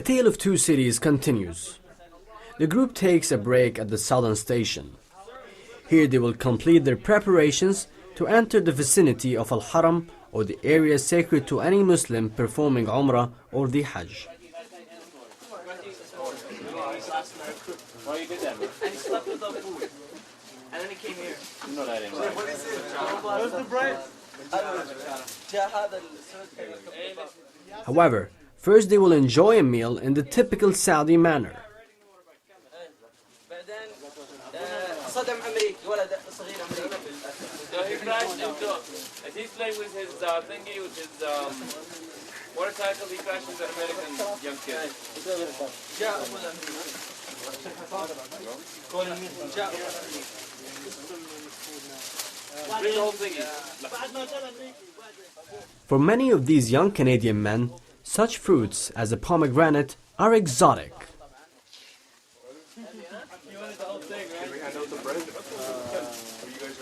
Tale of Two Cities continues. The group takes a break at the southern station. Here they will complete their preparations to enter the vicinity of Al-Haram, or the area sacred to any Muslim performing Umrah or the Hajj. Why you did that? And he slept without food. And then he came here. You know that anyway. What is it? Where's the bread? However, first they will enjoy a meal in the typical Saudi manner. صدم أمريكي ولد صغير أمريكي. So he crashed into, as he's playing with his thingy, with his motorcycle, he crashed into an American young kid. Bring the whole thingy. For many of these young Canadian men, such fruits as the pomegranate are exotic.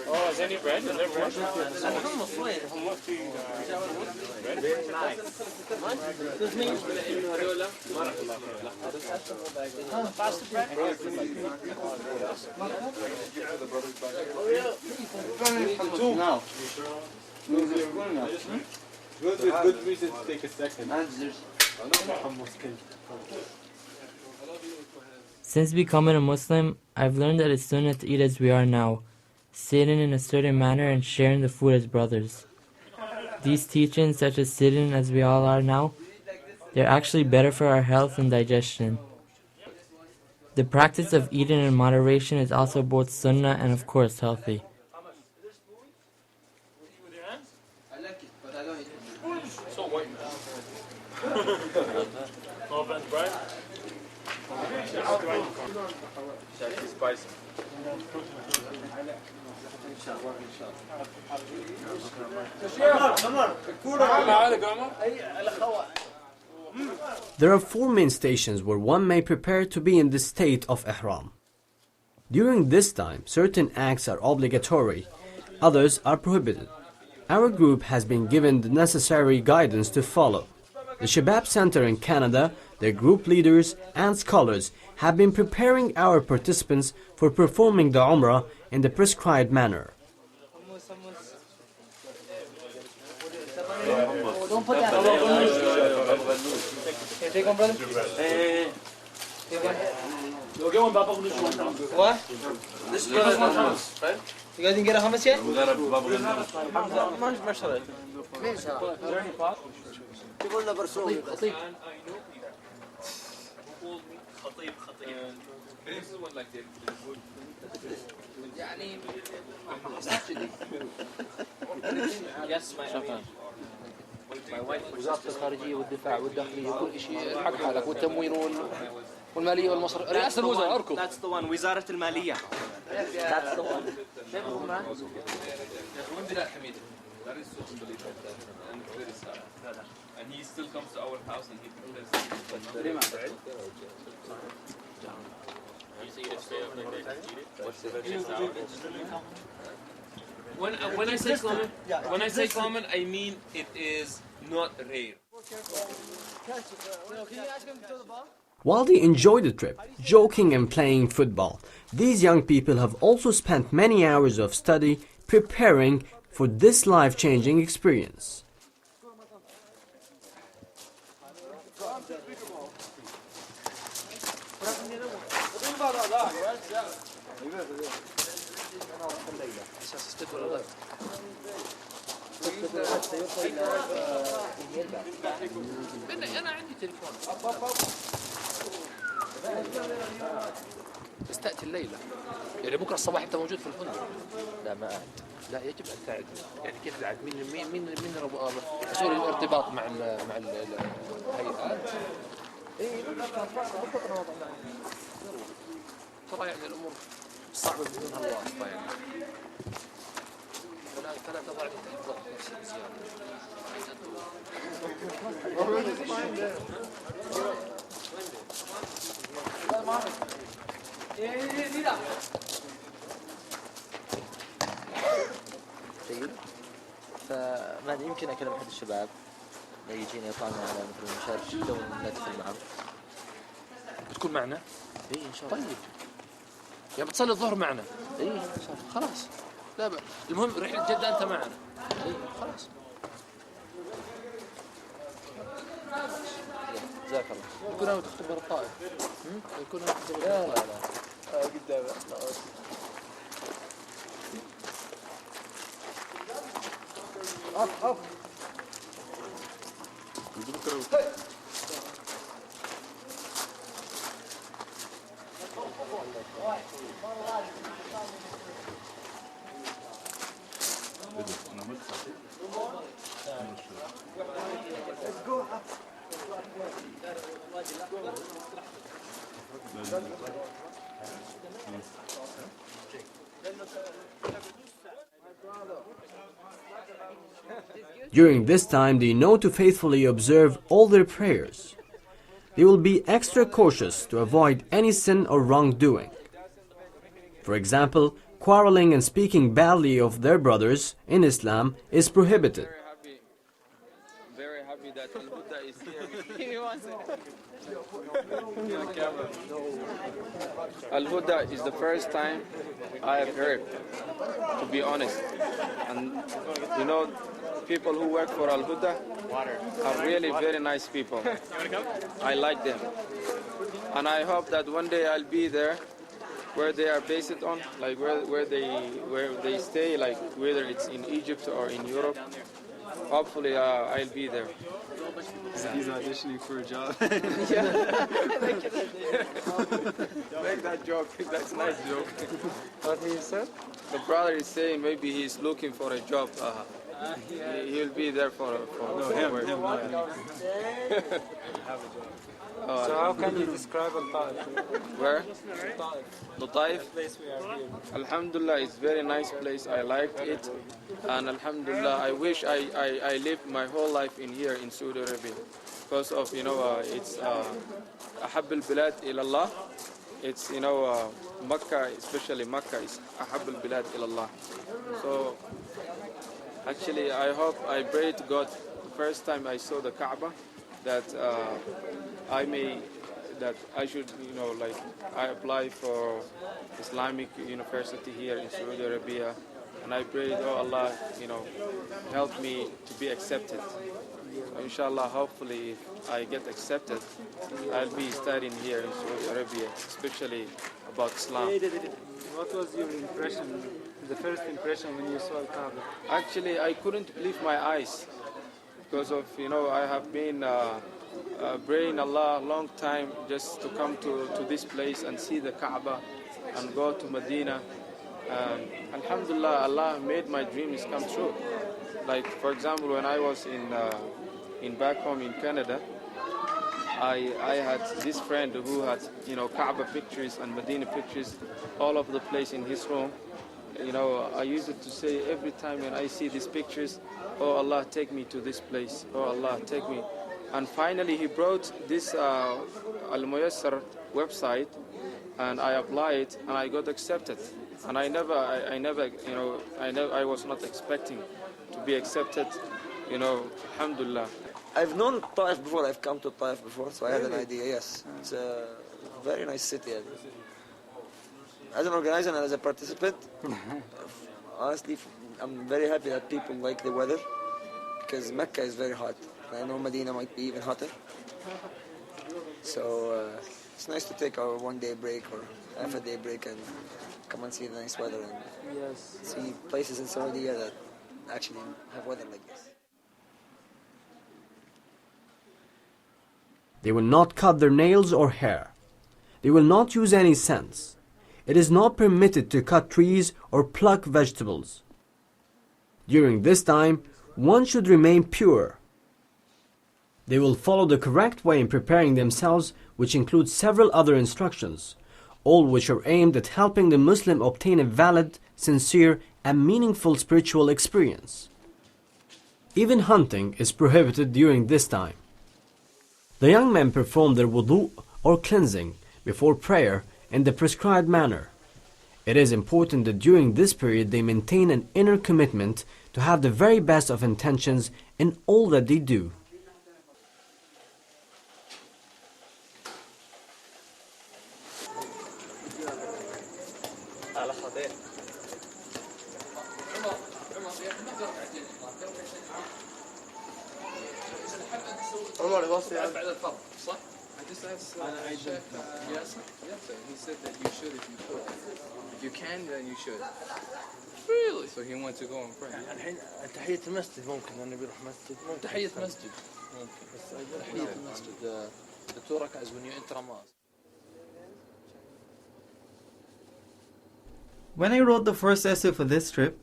Oh, is any bread? Is there bread? Very nice. Now. Good reason to take a second. Since becoming a Muslim, I've learned that it's sunnah to eat as we are now, sitting in a certain manner and sharing the food as brothers. These teachings, such as sitting as we all are now, they're actually better for our health and digestion. The practice of eating in moderation is also both sunnah and of course healthy. So white. No offense, Brian. That's spicy. There are 4 main stations where one may prepare to be in the state of Ihram. During this time, certain acts are obligatory, others are prohibited. Our group has been given the necessary guidance to follow. The Shabab Center in Canada, their group leaders and scholars have been preparing our participants for performing the Umrah in the prescribed manner. What? This brother's not Hummus, right? You guys didn't get a hummus yet? ما شريت. تقول له برسوم. This is one like the wood. يعني Yes, my wife. وزارة الخارجية والدفاع والداخلية كل شيء حق حالك والتموين والمالية والمصرف رئاسة الوزراء اركض. That's the one. وزارة المالية. That's the one. That is so unbelievable and very sad. And he still comes to our house and he prepares. When I say common, I mean it is not rare. While they enjoy the trip, joking and playing football, these young people have also spent many hours of study preparing for this life-changing experience. أنا عندي تليفون بس تأتي الليلة يعني بكرة الصباح أنت موجود في الفندق. لا ما قاعد. لا يجب أن تعد. يعني كيف تعد؟ مين مسؤول الارتباط مع الهيئات؟ إيه ترى يعني الأمور صعبة بدون هالواسطة يعني. فلا تضع تحت ضغط نفسك زيادة. جيد. فما يمكن أكلم أحد الشباب لا يجينا يطلعنا على مثل المشارك جدا وندخل معهم تكون معنا؟ ايه ان شاء الله. طيب يعني بتصلي الظهر معنا؟ ايه ان شاء الله. خلاص لا بأس. المهم رحلة جدة أنت معنا. ايه خلاص. جزاك الله. يكون أنا تختبر الطائف. يكون أنا تختبر لا الطائف. لا لا قدام. Up. During this time, they know to faithfully observe all their prayers. They will be extra cautious to avoid any sin or wrongdoing. For example, quarreling and speaking badly of their brothers in Islam is prohibited. Very happy that Al-Buddha is here. He wants it. Al-Huda is the first time I have heard, to be honest. And you know, people who work for Al-Huda are really very nice people. I like them. And I hope that one day I'll be there where they are based on, like where they stay, like whether it's in Egypt or in Europe. Hopefully I'll be there. He's auditioning for a job. Make that joke. That's a nice joke. What he said? The brother is saying maybe he's looking for a job. He'll be there for work. So how can you describe Al-Ta'if? Where? Ta'if. The Taif? The place we are here. Alhamdulillah, it's a very nice place. I liked it. And Alhamdulillah, I wish I lived my whole life in here in Saudi Arabia. Because of, it's أحب البلاد إلى الله. It's, Makkah, especially Makkah, is أحب البلاد إلى الله. So, actually, I prayed to God the first time I saw the Kaaba that I should, I apply for Islamic University here in Saudi Arabia, and I prayed, oh Allah, help me to be accepted. So inshallah, hopefully, if I get accepted, I'll be studying here in Saudi Arabia, especially about Islam. What was your impression, the first impression when you saw Al-Kaaba? Actually, I couldn't believe my eyes because of, I have been praying Allah a long time just to come to this place and see the Kaaba and go to Madinah. And Alhamdulillah, Allah made my dreams come true. Like, for example, when I was in back home in Canada, I had this friend who had, Kaaba pictures and Medina pictures all over the place in his room. I used to say every time when I see these pictures, oh Allah, take me to this place. Oh Allah, take me. And finally he brought this Al-Muyassar website, and I applied and I got accepted. And I was not expecting to be accepted, Alhamdulillah. I've known Taif before, I've come to Taif before, so I had an idea, yes. It's a very nice city. As an organizer and as a participant, honestly, I'm very happy that people like the weather, because Mecca is very hot. I know Medina might be even hotter. So it's nice to take a one-day break or half a day break and come and see the nice weather and see places in Saudi that actually have weather like this. They will not cut their nails or hair. They will not use any scents. It is not permitted to cut trees or pluck vegetables. During this time, one should remain pure. They will follow the correct way in preparing themselves, which includes several other instructions, all which are aimed at helping the Muslim obtain a valid, sincere, and meaningful spiritual experience. Even hunting is prohibited during this time. The young men perform their wudu or cleansing before prayer in the prescribed manner. It is important that during this period they maintain an inner commitment to have the very best of intentions in all that they do. عمر يبصي يعني. بعد الفرض صح؟ I just asked Yasser. He said that you should if you could. If you can, then you should. Really? So he went to go and pray. الحين تحية المسجد ممكن أنا بروح مسجد ممكن. تحية مسجد. ممكن. بس تحية المسجد. The two rak'ahs when you enter a mosque. When I wrote the first essay for this trip,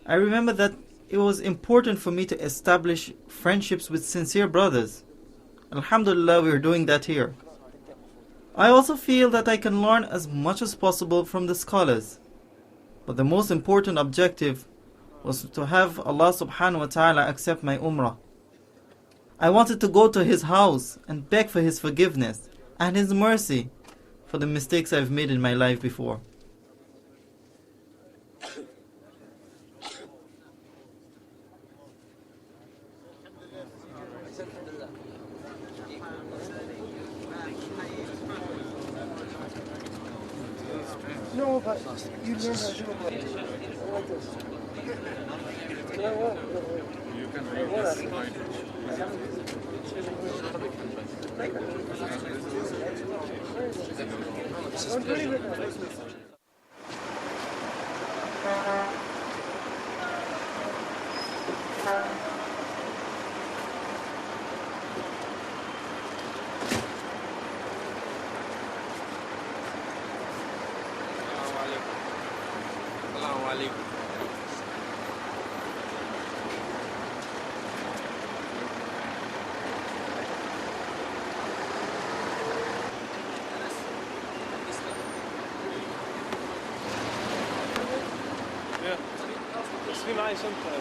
I remember that it was important for me to establish friendships with sincere brothers. Alhamdulillah, we are doing that here. I also feel that I can learn as much as possible from the scholars. But the most important objective was to have Allah subhanahu wa ta'ala accept my umrah. I wanted to go to His house and beg for His forgiveness and His mercy for the mistakes I've made in my life before. No, but you learn how to do it like this. Like this. You can read بس في معي شنطة.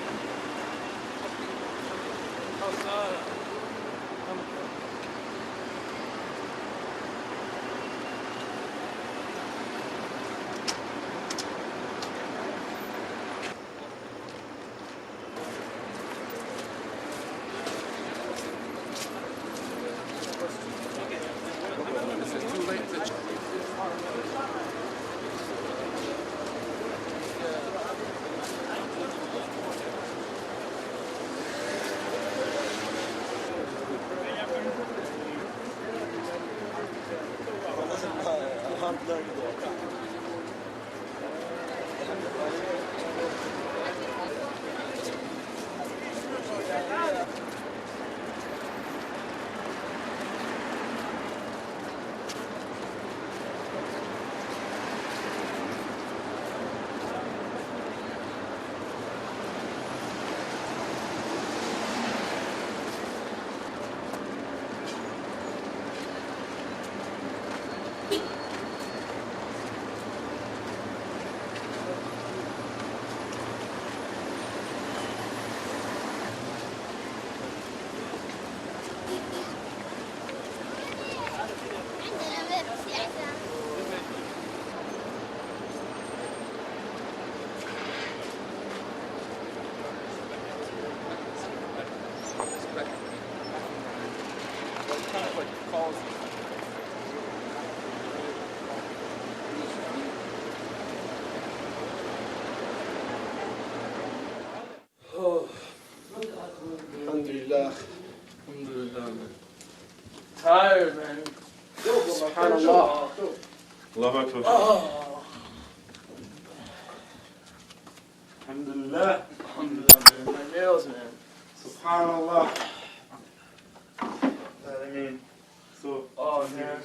Alhamdulillah. Alhamdulillah, man. Tired, man. Subhanallah. Allahu Akbar. Alhamdulillah. Alhamdulillah. My nails, man. Subhanallah. I mean, so. Oh, man.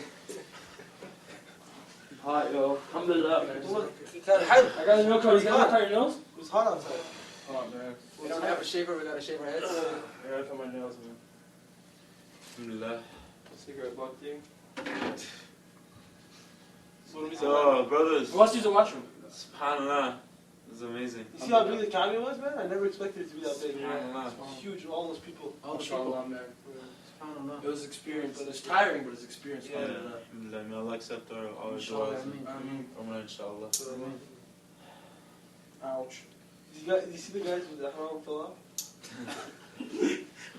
Hot, yo. Alhamdulillah, man. I got a nail cut. You got to cut your nails? It was hot outside. Oh, man. We don't have a shaver, we gotta shave our heads. I gotta cut my nails, man. Alhamdulillah. Cigarette butt thing. So, brothers. Let's use the washroom. Subhanallah. This is amazing. You see how big the Kaaba was, man? I never expected it to be that big. Subhanallah. It's huge, all those people. All the people, man. Subhanallah. It was experience. It's tiring, but it's experience. Yeah. Alhamdulillah. May Allah accept our Inshallah. du'as. Ameen. Umrah, inshallah. Ouch. Did you see the guys with the haram fell off?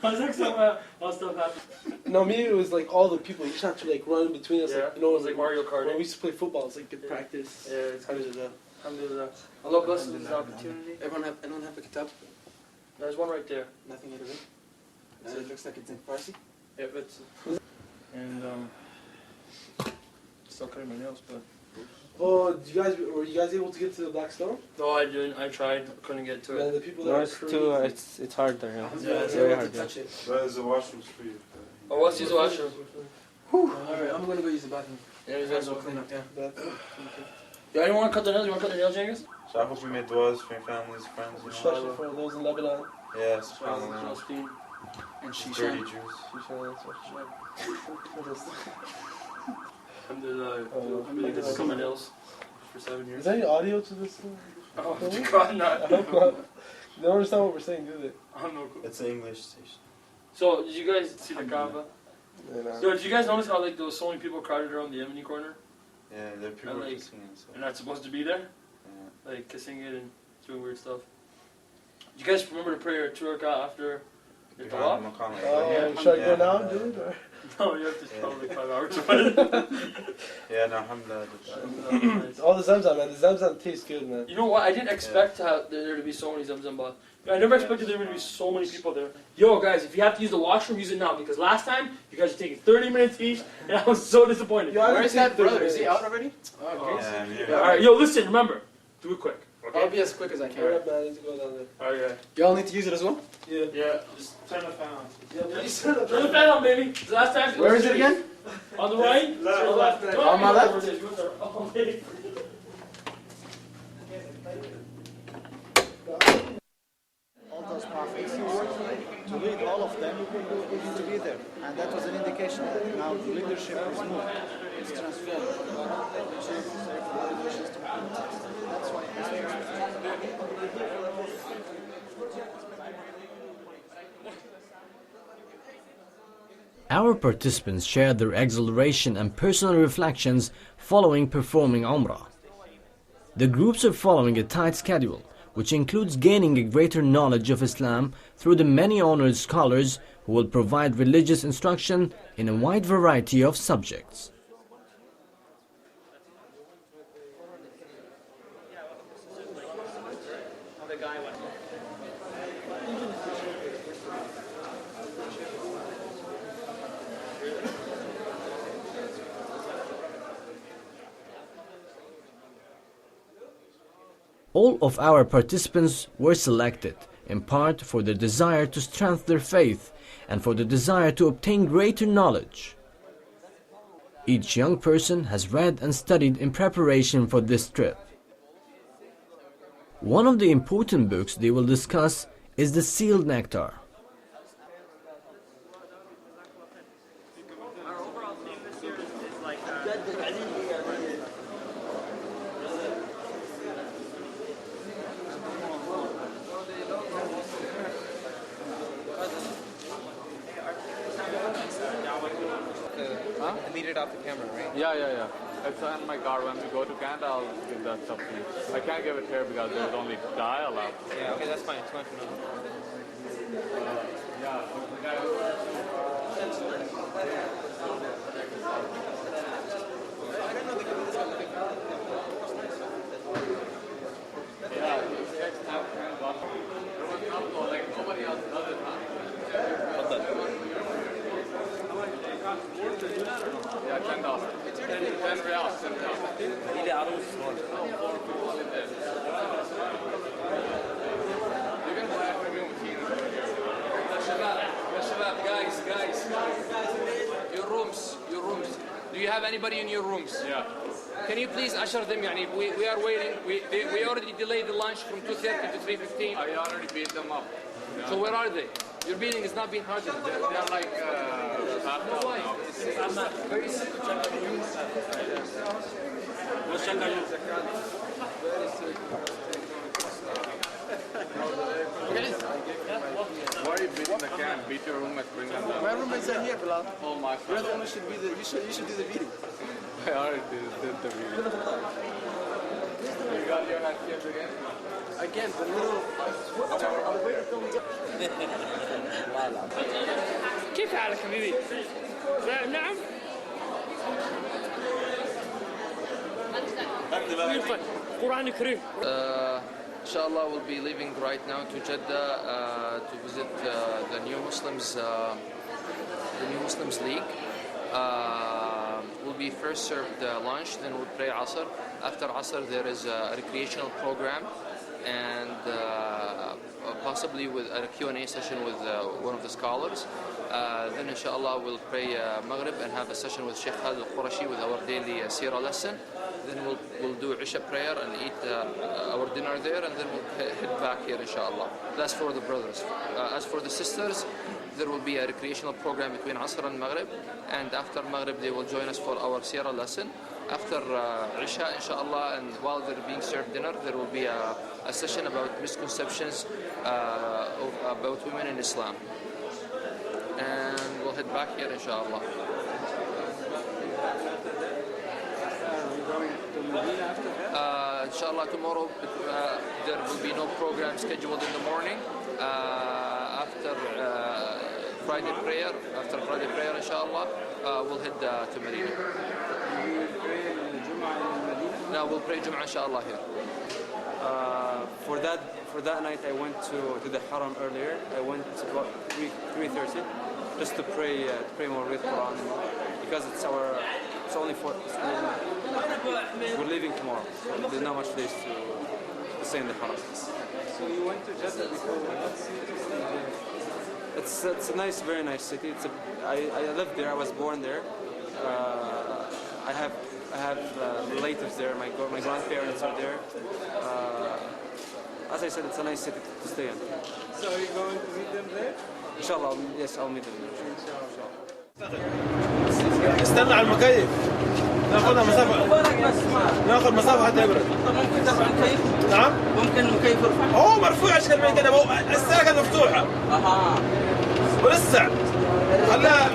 I was like, all stuff happened. No, maybe it was like all the people. You just have to like run between us. Yeah. Like, you know, It was like Mario Kart. When we used to play football, it's like good practice. Yeah, it's Alhamdulillah. Alhamdulillah. Allah bless this opportunity. Anyone have a kitab? There's one right there. Nothing Arabic? So it looks like it's in Farsi? Yep, it's... And, still cutting my nails, but... Oh, were you guys able to get to the black stone? No, I didn't. I tried. Couldn't get to it. Yeah, the people that it's hard there. Yeah, it's very hard to touch it. There's a washroom for you. Oh, let's use the washroom. Alright, I'm gonna go use the bathroom. Yeah, you guys will clean up, yeah. Yeah, anyone want to cut their nails? You want to cut their nails, Cengiz? So I hope you made du'as for your families, friends, you know. Especially for those in Lebanon. Yeah, subhanAllah. Palestine. And Dirty Jews. Alhamdulillah, cut my nails for 7 years. Is there any audio to this thing? Oh, God, not. I hope not. They don't understand what we're saying, do they? I don't know. It's an English station. So, did you guys see the Kaaba? Yo, did you guys notice how like there was so many people crowded around the Yemeni corner? Yeah, there are people like, kissing and stuff. You're not supposed to be there? Yeah. Like kissing it and doing weird stuff. Do you guys remember the prayer 2 rak'ah after your tawaf? Should I go now and do it? Or? No, you have to spend like 5 hours. Yeah, no, alhamdulillah. All the Zamzam, man. The Zamzam tastes good, man. You know what? I didn't expect there to be so many Zamzam baths. I never expected there to be so many people there. Yo, guys, if you have to use the washroom, use it now. Because last time, you guys were taking 30 minutes each, and I was so disappointed. Where is that brother? Is he out already? Oh, okay. Yeah, alright, yo, listen, remember. Do it quick. Okay? I'll be as quick as I can. Hurry up, man. I need to go down there. Alright, Y'all need to use it as well? Yeah. yeah. Just turn the fan on. Yeah, please turn the fan on, baby. It's the last time. Where is it again? On the right? On the left. On my left? Oh, baby. All those prophets to lead all of them to be there, and that was an indication that now the leadership is moved, it's transferred from one religion from one religion to another. That's why Our participants shared their exhilaration and personal reflections following performing Umrah. The groups are following a tight schedule, which includes gaining a greater knowledge of Islam through the many honored scholars who will provide religious instruction in a wide variety of subjects. All of our participants were selected, in part for their desire to strengthen their faith and for the desire to obtain greater knowledge. Each young person has read and studied in preparation for this trip. One of the important books they will discuss is the Sealed Nectar. I need it off the camera, right? Yeah. It's on my car. When we go to Canada, I'll give that stuff to you. I can't give it here because there's only dial-up. Yeah, okay, that's fine. It's fine for now. Yeah, $10. 10 reals. Guys, your rooms. Do you have anybody in your rooms? Yeah. Can you please usher them? We are waiting. We already delayed the lunch from 2:30 to 3:15. I already beat them up. Yeah. So where are they? Your beating is not being hardened. They're like Why? I'm not very sick. Let's check on you. Why are you beating the can? Beat your roommate, bring them down. my roommates are here, Bilal. Oh my You're the God. one who should be the. You should do the beating. I already did the video. You got your hat here again? Again, the little. I'll wait until we get. كيف حالك حبيبي؟ نعم. Inshallah, we'll be leaving right now to Jeddah to visit the New Muslims League. We'll be first served lunch, then we'll pray Asr. After Asr, there is a recreational program and possibly with a Q&A session with one of the scholars. Then inshallah we'll pray Maghrib and have a session with Sheikh Khalid al-Qurashi with our daily Seerah lesson. Then we'll do Isha prayer and eat our dinner there, and then we'll head back here inshallah. That's for the brothers. As for the sisters, there will be a recreational program between Asr and Maghrib, and after Maghrib they will join us for our Seerah lesson. After Isha inshallah, and while they're being served dinner, there will be a session about misconceptions about women in Islam. And we'll head back here inshallah. Inshallah tomorrow there will be no program scheduled in the morning. After Friday prayer inshallah, we'll head to Medina. No, we'll pray Jum'ah inshallah here. For that night I went to the Haram earlier. I went about 3:30 just to pray more with Quran, because it's only we're leaving tomorrow. So there's not much place to stay in the Haram. So you went to Jeddah before? It's a nice, very nice city. I lived there. I was born there. I have relatives there. My grandparents are there. As I said, it's a nice city to stay in. So are you going to meet them there? Inshallah, yes, I'll meet them there. استنى على المكيف ناخذها مسافة ناخذ مسافة حتى يبرد. ممكن ترفع المكيف؟ نعم؟ ممكن المكيف يرفع؟ هو مرفوع عشان من كده الساعة كانت مفتوحة. اها. ولسه خلاها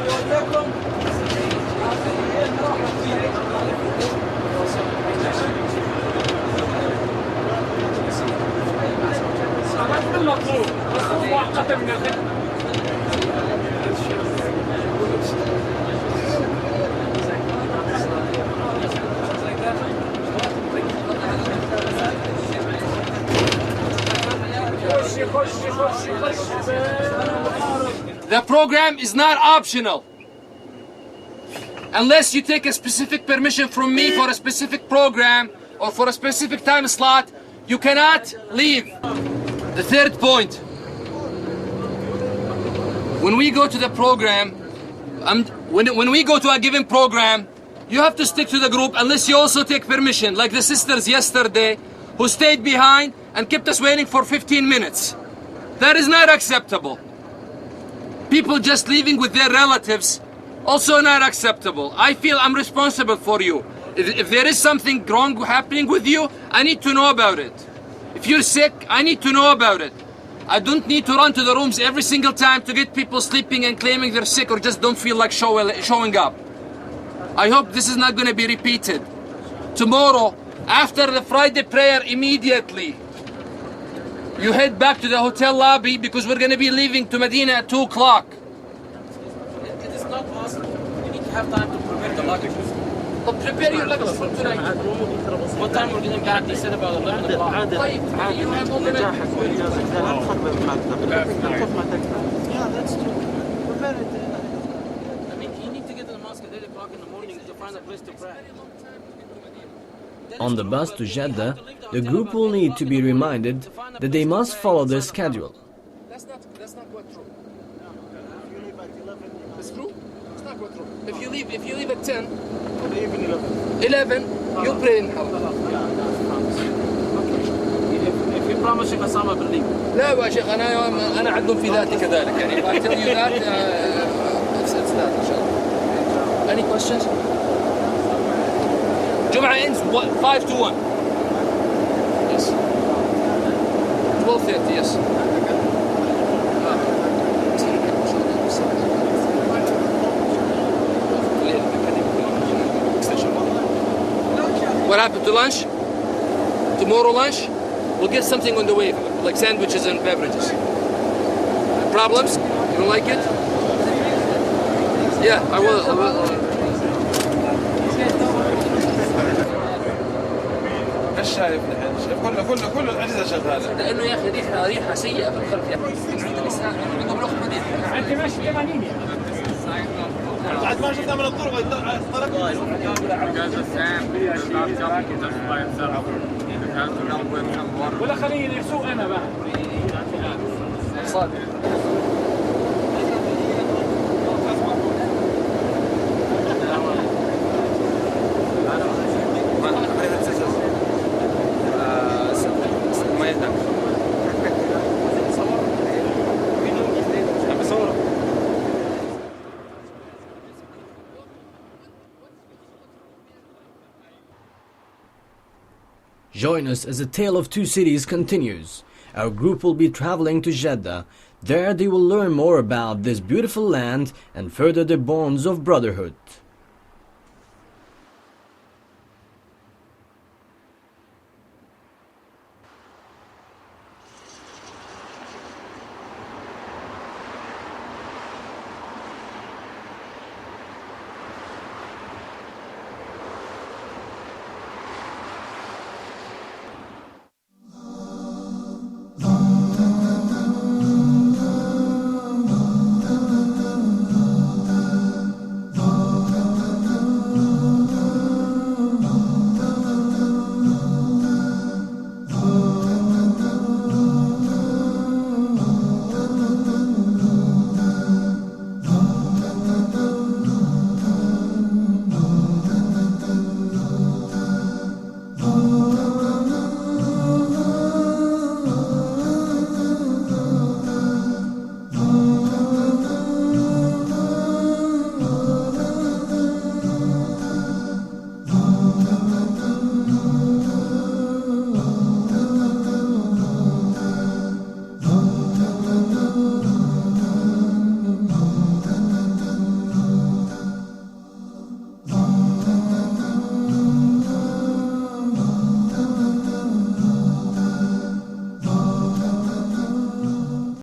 المطلوب مؤقتا من الخدمة. The program is not optional. Unless you take a specific permission from me for a specific program or for a specific time slot, you cannot leave. The third point. When we go to the program, when we go to a given program, you have to stick to the group unless you also take permission, like the sisters yesterday who stayed behind and kept us waiting for 15 minutes. That is not acceptable. People just leaving with their relatives, also not acceptable. I feel I'm responsible for you. If there is something wrong happening with you, I need to know about it. If you're sick, I need to know about it. I don't need to run to the rooms every single time to get people sleeping and claiming they're sick or just don't feel like showing up. I hope this is not going to be repeated. Tomorrow, after the Friday prayer, immediately, you head back to the hotel lobby because we're going to be leaving to Medina at 2 o'clock. It is not possible. We need to have time to prepare the luggage. But prepare your luggage for tonight. What time we're getting back? They said about 11 o'clock. You have all the Yeah, that's true. Prepare it. I mean, you need to get to the mosque at 8 o'clock in the morning to find a place to pray. On the bus to Jeddah, the group will need to be reminded that they must follow their schedule. That's not quite true. It's true? It's not quite true. If you leave at 10, 11, you'll pray in Haram. If you promise Sheikh Osama believe. لا يا شيخ أنا عندهم في ذاتي كذلك يعني. If I tell you that, it's that إن شاء الله. Any questions? Jum'ah ends 5 to 1. Yes. 12:30. Yes. What happened to lunch? Tomorrow lunch? We'll get something on the way, like sandwiches and beverages. Problems? You don't like it? Yeah, I will. شايف الحين شايف كل الأجهزة شغالة. لأنه يا أخي ريحة سيئة في الخلف يا أخي. عندهم لقمة مدينة. أنت ماشي 80 يعني. بعد ما شفنا من الطرق ولا خليني اسوق انا بقى صادق. Join us as the tale of two cities continues. Our group will be traveling to Jeddah. There they will learn more about this beautiful land and further the bonds of brotherhood.